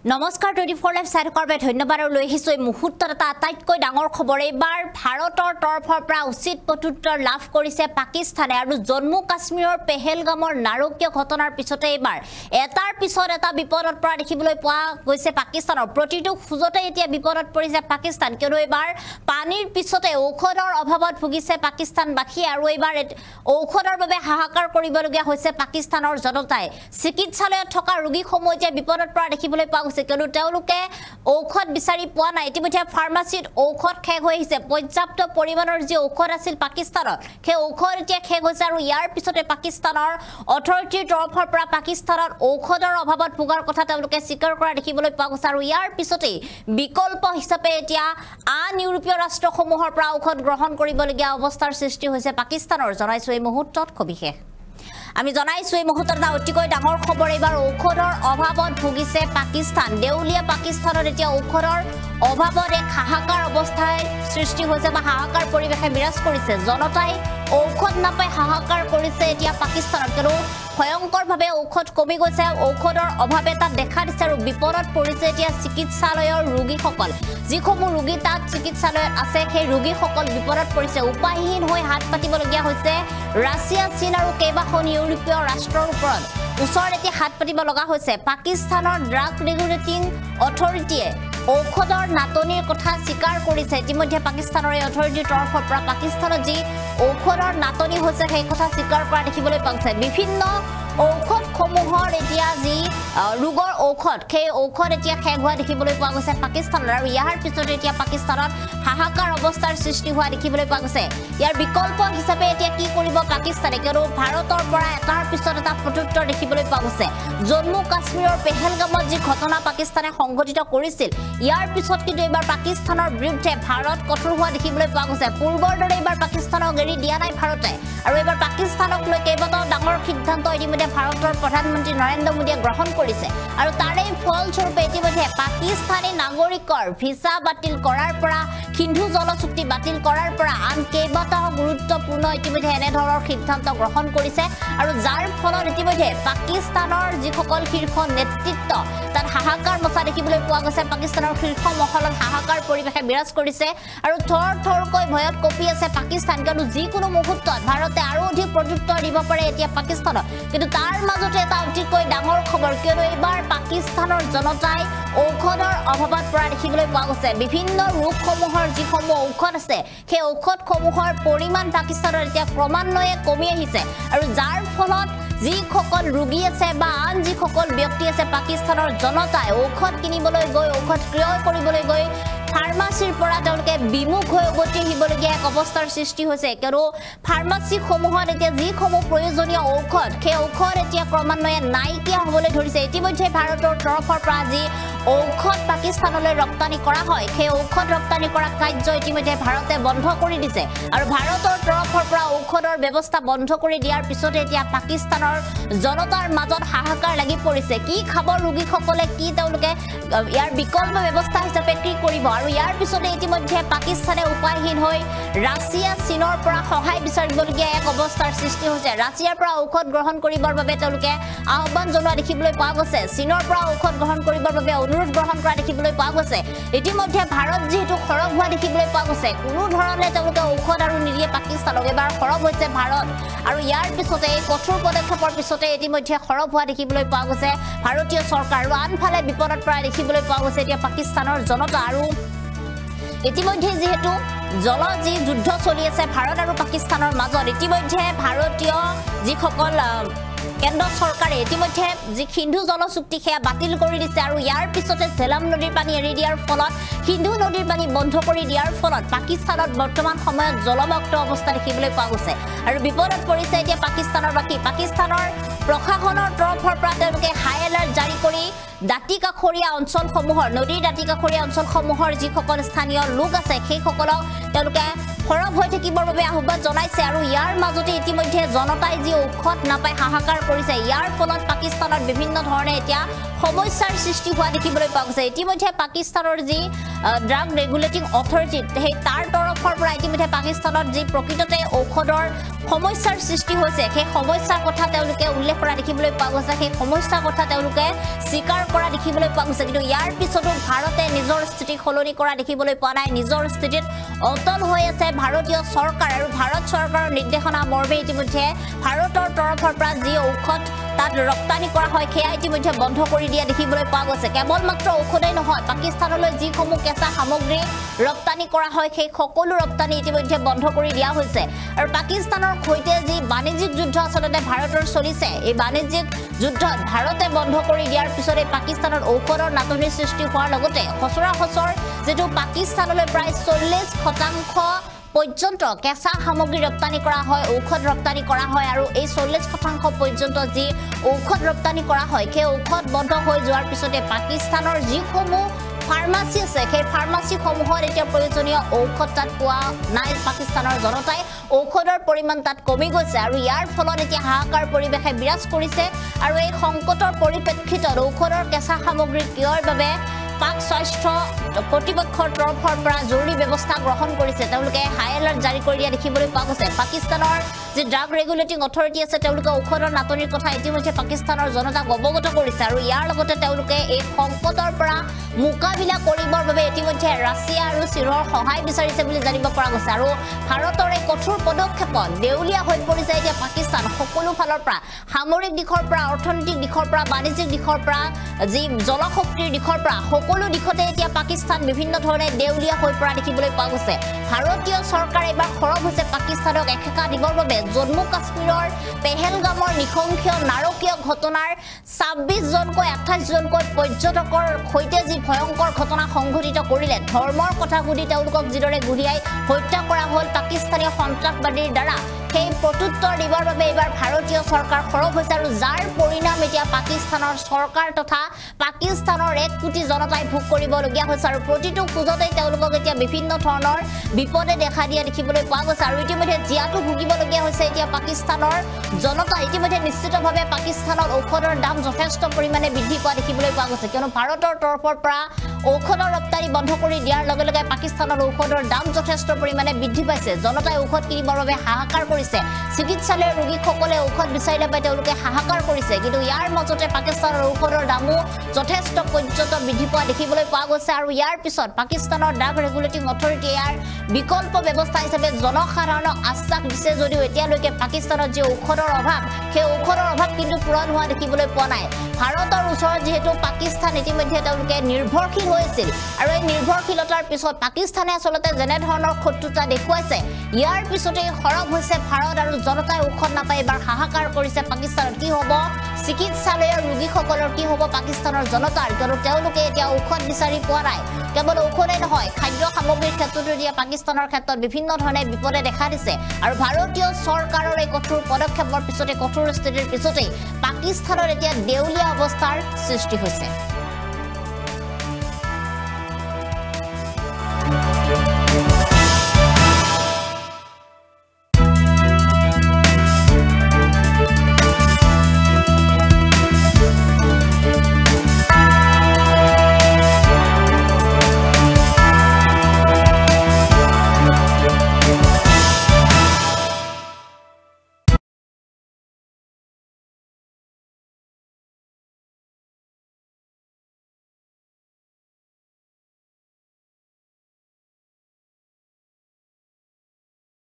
নমস্কাৰ 24 লাইভ চাই থকাৰ বাবে ধন্যবাদ আৰু লৈ আহিছোঁ এই মুহূৰ্তত এটা আটাইতকৈ ডাঙৰ খবৰ এইবাৰ ভাৰতৰ তৰফৰ পৰা উচিত প্ৰত্যুত্তৰ লাভ কৰিছে পাকিস্তানে আৰু জম্মু কাশ্মীৰৰ পেহেলগামৰ নাৰকীয় ঘটনাৰ পিছতে এইবাৰ এটাৰ পিছত এটা বিপদত পৰা দেখিবলৈ পোৱা গৈছে পাকিস্তানৰ প্ৰতিটো খুজতে এতিয়া বিপদত পৰিছে পাকিস্তান কিয়নো এইবাৰ পানীৰ পিছতে ঔষধৰ অভাৱত ভুগিছে পাকিস্তানবাসী আৰু এইবাৰ ঔষধৰ বাবে হাহাকাৰ কৰিবলগীয়া হৈছে পাকিস্তানৰ জনতাই চিকিৎসালয়ত থকা ৰোগীসমূহ এতিয়া বিপদত পৰা দেখিবলৈ পোৱা কিয়নো তেওঁলোকে ঔষধ বিচাৰি পোৱা নাই ইতিমধ্যে ফাৰ্মাসীত ঔষধ শেষ হৈ আহিছে পৰ্যাপ্ত পৰিমাণৰ যি ঔষধ আছিল পাকিস্তানত সেই ঔষধ এতিয়া শেষ হৈছে আৰু ইয়াৰ পিছতে পাকিস্তানৰ অথৰিটিৰ তৰফৰ পৰা পাকিস্তানত ঔষধৰ অভাৱত ভোগাৰ কথা তেওঁলোকে স্বীকাৰ কৰা দেখিবলৈ পোৱা গৈছে আৰু ইয়াৰ পিছতে বিকল্প হিচাপে এতিয়া আন ইউৰোপীয় ৰাষ্ট্ৰসমূহৰ পৰা ঔষধ গ্ৰহণ কৰিবলগীয়া অৱস্থাৰ সৃষ্টি হৈছে পাকিস্তানৰ জনাইছো এই মুহূৰ্তত সবিশেষ আমি জনাইছো এই মুহূৰ্তত অতিকৈ ডাঙৰ খবৰ এইবাৰ ঔষধৰ অভাৱত ভুগিছে পাকিস্তান দেউলিয়া পাকিস্তানত এতিয়া ঔষধৰ অভাৱত এক হাহাকাৰ অৱস্থাৰ সৃষ্টি হৈছে বা হাহাকাৰ পৰিৱেশে বিৰাজ কৰিছে জনতাই ঔষধ নাপাই হাহাকাৰ কৰিছে এতিয়া পাকিস্তানত কিন্তু ভয়ংকৰভাৱে ঔষধ কমি গৈছে ঔষধৰ অভাৱে তাত দেখা দিছে আৰু বিপদত পৰিছে এতিয়া চিকিৎসালয়ৰ ৰোগীসকল যিসমূহ ৰোগী তাত চিকিৎসালয়ত আছে সেই ৰোগীসকল বিপদত পৰিছে উপায়হীন হৈ হাত পাতিবলগীয়া হৈছে ৰাছিয়া চীন আৰু কেইবাখন ইউৰোপীয় ৰাষ্ট্ৰৰ ওপৰত ওচৰত এতিয়া হাত পাতিব লগা হৈছে পাকিস্তানৰ ড্ৰাগ ৰেগুলেটিং অথৰিটিয়ে ঔষধৰ নাটনিৰ কথা স্বীকাৰ কৰিছে ইতিমধ্যে পাকিস্তানৰ এই অথৰিটিৰ তৰফৰ পৰা পাকিস্তানত যি ঔষধৰ নাটনি হৈছে সেই কথা স্বীকাৰ কৰা দেখিবলৈ পোৱা গৈছে বিভিন্ন ঔষধসমূহৰ এতিয়া যি ৰোগৰ ঔষধ সেই ঔষধ এতিয়া শেষ হোৱা দেখিবলৈ পোৱা গৈছে পাকিস্তানত আৰু ইয়াৰ পিছতে এতিয়া পাকিস্তানত হাহাকাৰ অৱস্থাৰ সৃষ্টি হোৱা দেখিবলৈ পোৱা গৈছে ইয়াৰ বিকল্প হিচাপে এতিয়া কি কৰিব পাকিস্তানে কিয়নো ভাৰতৰ পৰা এটাৰ পিছত এটা প্ৰত্যুত্তৰ দেখিবলৈ পোৱা গৈছে জম্মু কাশ্মীৰৰ পেহেলগামত যি ঘটনা পাকিস্তানে সংঘটিত কৰিছিল ইয়াৰ পিছত কিন্তু এইবাৰ পাকিস্তানৰ বিৰুদ্ধে ভাৰত কঠোৰ হোৱা দেখিবলৈ পোৱা গৈছে পূৰ্বৰ দৰে এইবাৰ পাকিস্তানক এৰি দিয়া নাই ভাৰতে আৰু এইবাৰ পাকিস্তানক লৈ কেইবাটাও ডাঙৰ সিদ্ধান্ত ইতিমধ্যে ভাৰতৰ প্ৰধানমন্ত্ৰী নৰেন্দ্ৰ মোদীয়ে গ্ৰহণ কৰিছে আৰু তাৰে ফলস্বৰূপে ইতিমধ্যে পাকিস্তানী নাগৰিকৰ ভিসা বাতিল কৰাৰ পৰা সিন্ধু জল চুক্তি বাতিল কৰাৰ পৰা আন কেইবাটাও গুৰুত্বপূৰ্ণ ইতিমধ্যে এনেধৰণৰ সিদ্ধান্ত গ্ৰহণ কৰিছে আৰু যাৰ ফলত ইতিমধ্যে পাকিস্তানৰ যিসকল শীৰ্ষ নেতৃত্ব তাত হাহাকাৰ মচা দেখিবলৈ পোৱা গৈছে পাকিস্তানৰ শীৰ্ষ মহলত হাহাকাৰ পৰিৱেশে বিৰাজ কৰিছে আৰু থৰ থৰকৈ ভয়ত কঁপি আছে পাকিস্তান কিয়নো যিকোনো মুহূৰ্তত ভাৰতে আৰু অধিক প্ৰত্যুত্তৰ দিব পাৰে এতিয়া পাকিস্তানত কিন্তু তাৰ মাজতে এটা অতিকৈ ডাঙৰ খবৰ কিয়নো এইবাৰ পাকিস্তানৰ জনতাই ঔষধৰ অভাৱত পৰা দেখিবলৈ পোৱা গৈছে বিভিন্ন ৰোগসমূহৰ যিসমূহ ঔষধ আছে সেই ঔষধসমূহৰ পৰিমাণ পাকিস্তানৰ এতিয়া ক্ৰমান্বয়ে কমি আহিছে আৰু যাৰ ফলত যিসকল ৰোগী আছে বা আন যিসকল ব্যক্তি আছে পাকিস্তানৰ জনতাই ঔষধ কিনিবলৈ গৈ ঔষধ ক্ৰয় কৰিবলৈ গৈ ফাৰ্মাসীৰ পৰা তেওঁলোকে বিমুখ হৈ উভতি আহিবলগীয়া এক অৱস্থাৰ সৃষ্টি হৈছে কিয়নো ফাৰ্মাসীসমূহত এতিয়া যিসমূহ প্ৰয়োজনীয় ঔষধ সেই ঔষধ এতিয়া ক্ৰমান্বয়ে নাইকিয়া হ'বলৈ ধৰিছে ইতিমধ্যে ভাৰতৰ তৰফৰ পৰা যি ঔষধ পাকিস্তানলৈ ৰপ্তানি কৰা হয় সেই ঔষধ ৰপ্তানি কৰা কাৰ্য ইতিমধ্যে ভাৰতে বন্ধ কৰি দিছে আৰু ভাৰতৰ তৰফৰ পৰা ঔষধৰ ব্যৱস্থা বন্ধ কৰি দিয়াৰ পিছতে এতিয়া পাকিস্তানৰ জনতাৰ মাজত হাহাকাৰ লাগি পৰিছে কি খাব ৰোগীসকলে কি তেওঁলোকে ইয়াৰ বিকল্প ব্যৱস্থা হিচাপে কি কৰিব আৰু ইয়াৰ পিছতে ইতিমধ্যে পাকিস্তানে উপায়হীন হৈ ৰাছিয়া চীনৰ পৰা সহায় বিচাৰিবলগীয়া এক অৱস্থাৰ সৃষ্টি হৈছে ৰাছিয়াৰ পৰা ঔষধ গ্ৰহণ কৰিবৰ বাবে তেওঁলোকে আহ্বান জনোৱা দেখিবলৈ পোৱা গৈছে চীনৰ পৰা ঔষধ গ্ৰহণ কৰিবৰ বাবে অনুৰোধ গ্ৰহণ কৰা দেখিবলৈ পোৱা গৈছে ইতিমধ্যে ভাৰত যিহেতু সৰব হোৱা দেখিবলৈ পোৱা গৈছে কোনো ধৰণে তেওঁলোকে ঔষধ আৰু নিদিয়ে পাকিস্তানক এবাৰ সৰব হৈছে ভাৰত আৰু ইয়াৰ পিছতে এই কঠোৰ পদক্ষেপৰ পিছতে ইতিমধ্যে সৰব হোৱা দেখিবলৈ পোৱা গৈছে ভাৰতীয় চৰকাৰ আৰু আনফালে বিপদত পৰা দেখিবলৈ পোৱা গৈছে এতিয়া পাকিস্তানৰ জনতা আৰু ইতিমধ্যে যেহেতু জলজী যুদ্ধ চলি আছে ভাৰত আৰু পাকিস্তানৰ মাজত ইতিমধ্যে ভাৰতীয় যিসকল কেন্দ্ৰ চৰকাৰে ইতিমধ্যে যি সিন্ধু জল চুক্তি সেয়া বাতিল কৰি দিছে আৰু ইয়াৰ পিছতে ঝেলাম নদীৰ পানী এৰি দিয়াৰ ফলত সিন্ধু নদীৰ পানী বন্ধ কৰি দিয়াৰ ফলত পাকিস্তানত বৰ্তমান সময়ত জলমগ্ন অৱস্থা দেখিবলৈ পোৱা গৈছে আৰু বিপদত পৰিছে এতিয়া পাকিস্তানৰ পাকিস্তানৰ প্ৰশাসনৰ তৰফৰ পৰা তেওঁলোকে হাই এলাৰ্ট জাৰি কৰি দাঁতিকাষৰীয়া অঞ্চলসমূহৰ নদীৰ দাঁতিকাষৰীয়া অঞ্চলসমূহৰ যিসকল স্থানীয় লোক আছে সেইসকলক তেওঁলোকে সৰব হৈ থাকিবৰ বাবে আহ্বান জনাইছে আৰু ইয়াৰ মাজতে ইতিমধ্যে জনতাই যি ঔষধ নাপাই হাহাকাৰ কৰিছে ইয়াৰ ফলত পাকিস্তানত বিভিন্ন ধৰণে এতিয়া সমস্যাৰ সৃষ্টি হোৱা দেখিবলৈ পোৱা গৈছে ইতিমধ্যে পাকিস্তানৰ যি ড্ৰাগ ৰেগুলেটিং অথৰিটি সেই তাৰ তৰফৰ পৰা ইতিমধ্যে পাকিস্তানত যি প্ৰকৃততে ঔষধৰ সমস্যাৰ সৃষ্টি হৈছে সেই সমস্যাৰ কথা তেওঁলোকে উল্লেখ কৰা দেখিবলৈ পোৱা গৈছে সেই সমস্যাৰ কথা তেওঁলোকে স্বীকাৰ কৰা দেখিবলৈ পোৱা গৈছে কিন্তু ইয়াৰ পিছতো ভাৰতে নিজৰ স্থিতি সলনি কৰা দেখিবলৈ পোৱা নাই নিজৰ স্থিতিত অটল হৈ আছে ভাৰতীয় চৰকাৰ আৰু ভাৰত চৰকাৰৰ নিৰ্দেশনা মৰ্মে ইতিমধ্যে ভাৰতৰ তৰফৰ পৰা যি ঔষধ তাত ৰপ্তানি কৰা হয় সেয়া ইতিমধ্যে বন্ধ কৰি দিয়া দেখিবলৈ পোৱা গৈছে কেৱল মাত্ৰ ঔষধেই নহয় পাকিস্তানলৈ যিসমূহ কেঁচা সামগ্ৰী ৰপ্তানি কৰা হয় সেই সকলো ৰপ্তানি ইতিমধ্যে বন্ধ কৰি দিয়া হৈছে আৰু পাকিস্তানৰ সৈতে যি বাণিজ্যিক যুদ্ধ আচলতে ভাৰতৰ চলিছে এই বাণিজ্যিক যুদ্ধত ভাৰতে বন্ধ কৰি দিয়াৰ পিছতে পাকিস্তানৰ ঔষধৰ নাটনিৰ সৃষ্টি হোৱাৰ লগতে সচৰাসচৰ যেটো পাকিস্তানলৈ প্ৰায় 40% পৰ্যন্ত কেঁচা সামগ্ৰী ৰপ্তানি কৰা হয় ঔষধ ৰপ্তানি কৰা হয় আৰু এই 40% পৰ্যন্ত যি ঔষধ ৰপ্তানি কৰা হয় সেই ঔষধ বন্ধ হৈ যোৱাৰ পিছতে পাকিস্তানৰ যিসমূহ ফাৰ্মাসী আছে সেই ফাৰ্মাসীসমূহত এতিয়া প্ৰয়োজনীয় ঔষধ তাত পোৱা নাই পাকিস্তানৰ জনতাই ঔষধৰ পৰিমাণ তাত কমি গৈছে আৰু ইয়াৰ ফলত এতিয়া হাহাকাৰ পৰিৱেশে বিৰাজ কৰিছে আৰু এই সংকটৰ পৰিপ্ৰেক্ষিতত ঔষধৰ কেঁচা সামগ্ৰী ক্ৰয়ৰ বাবে পাক স্বাস্থ্য কৰ্তৃপক্ষৰ তৰফৰ পৰা জৰুৰী ব্যৱস্থা গ্ৰহণ কৰিছে তেওঁলোকে হাই এলাৰ্ট জাৰি কৰি দিয়া দেখিবলৈ পোৱা গৈছে পাকিস্তানৰ যি ড্ৰাগ ৰেগুলেটিং অথৰিটি আছে তেওঁলোকে ঔষধৰ নাটনিৰ কথা ইতিমধ্যে পাকিস্তানৰ জনতাক অৱগত কৰিছে আৰু ইয়াৰ লগতে তেওঁলোকে এই সংকটৰ পৰা মোকাবিলা কৰিবৰ বাবে ইতিমধ্যে ৰাছিয়া আৰু চীনৰ সহায় বিচাৰিছে বুলি জানিব পৰা গৈছে আৰু ভাৰতৰ এই কঠোৰ পদক্ষেপত দেউলীয়া হৈ পৰিছে এতিয়া পাকিস্তান সকলো ফালৰ পৰা সামৰিক দিশৰ পৰা অৰ্থনৈতিক দিশৰ পৰা বাণিজ্যিক দিশৰ পৰা যি জলশক্তিৰ দিশৰ পৰা সকলো দিশতে এতিয়া পাকিস্তান বিভিন্ন ধৰণে দেউলীয়া হৈ পৰা দেখিবলৈ পোৱা গৈছে ভাৰতীয় চৰকাৰে এবাৰ খৰব হৈছে পাকিস্তানক একেকা দিবৰ বাবে জম্মু কাশ্মীৰৰ পেহেলগামৰ নিখংসীয় নাৰকীয় ঘটনাৰ 26 জনকৈ 28 জনকৈ পৰ্যটকৰ সৈতে যি ভয়ংকৰ ঘটনা সংঘটিত কৰিলে ধৰ্মৰ কথা সুধি তেওঁলোকক যিদৰে গুৰিয়াই হত্যা কৰা হ'ল পাকিস্তানীয় সন্ত্ৰাসবাদীৰ দ্বাৰা সেই প্ৰত্যুত্তৰ দিবৰ বাবে এবাৰ ভাৰতীয় চৰকাৰ খৰব হৈছে আৰু যাৰ পৰিণাম এতিয়া পাকিস্তানৰ চৰকাৰ তথা পাকিস্তানৰ 1 কোটি জনতাই ভোগ কৰিবলগীয়া হৈছে আৰু প্ৰতিটো খোজতেই তেওঁলোকক এতিয়া বিভিন্ন ধৰণৰ বিপদে দেখা দিয়া দেখিবলৈ পোৱা গৈছে আৰু ইতিমধ্যে জিয়াটো ভুগিবলগীয়া হৈছে এতিয়া পাকিস্তানৰ জনতা ইতিমধ্যে নিশ্চিতভাৱে পাকিস্তানৰ ঔষধৰ দাম যথেষ্ট পৰিমাণে বৃদ্ধি পোৱা দেখিবলৈ পোৱা গৈছে কিয়নো ভাৰতৰ তৰফৰ পৰা ঔষধৰ ৰপ্তানি বন্ধ কৰি দিয়াৰ লগে লগে পাকিস্তানৰ ঔষধৰ দাম যথেষ্ট পৰিমাণে বৃদ্ধি পাইছে জনতাই ঔষধ কিনিবৰ বাবে হাহাকাৰ কৰিছে চিকিৎসালয়ৰ ৰোগীসকলে ঔষধ বিচাৰিলে পাই তেওঁলোকে হাহাকাৰ কৰিছে কিন্তু ইয়াৰ মাজতে পাকিস্তানৰ ঔষধৰ দামো যথেষ্ট পৰ্যন্ত বৃদ্ধি পোৱা দেখিবলৈ পোৱা গৈছে আৰু ইয়াৰ পিছত পাকিস্তানৰ ড্ৰাগ ৰেগুলেটিং অথৰিটি ইয়াৰ বিকল্প ব্যৱস্থা হিচাপে জনসাধাৰণক আশ্বাস দিছে যদিও এতিয়ালৈকে পাকিস্তানত যে ঔষধৰ অভাৱ সেই ঔষধৰ অভাৱ কিন্তু পূৰণ হোৱা দেখিবলৈ পোৱা নাই ভাৰতৰ ওচৰত যেহেতু পাকিস্তান ইতিমধ্যে তেওঁলোকে নিৰ্ভৰশীল হৈছিল আৰু এই নিৰ্ভৰশীলতাৰ পিছত পাকিস্তানে আচলতে যেনে ধৰণৰ শত্ৰুতা দেখুৱাইছে ইয়াৰ পিছতে খৰব হৈছে ভাৰত আৰু জনতাই ঔষধ নাপাই এবাৰ হাহাকাৰ কৰিছে পাকিস্তানত কি হ'ব চিকিৎসালয়ৰ ৰোগীসকলৰ কি হ'ব পাকিস্তানৰ জনতাৰ কিয়নো তেওঁলোকে এতিয়া ঔষধ বিচাৰি পোৱা নাই কেৱল ঔষধেই নহয় খাদ্য সামগ্ৰীৰ ক্ষেত্ৰতো এতিয়া পাকিস্তানৰ ক্ষেত্ৰত বিভিন্ন ধৰণে বিপদে দেখা দিছে আৰু ভাৰতীয় চৰকাৰৰ এই কঠোৰ পদক্ষেপৰ পিছতে কঠোৰ স্থিতিৰ পিছতে পাকিস্তানৰ এতিয়া দেউলীয়া অৱস্থাৰ সৃষ্টি হৈছে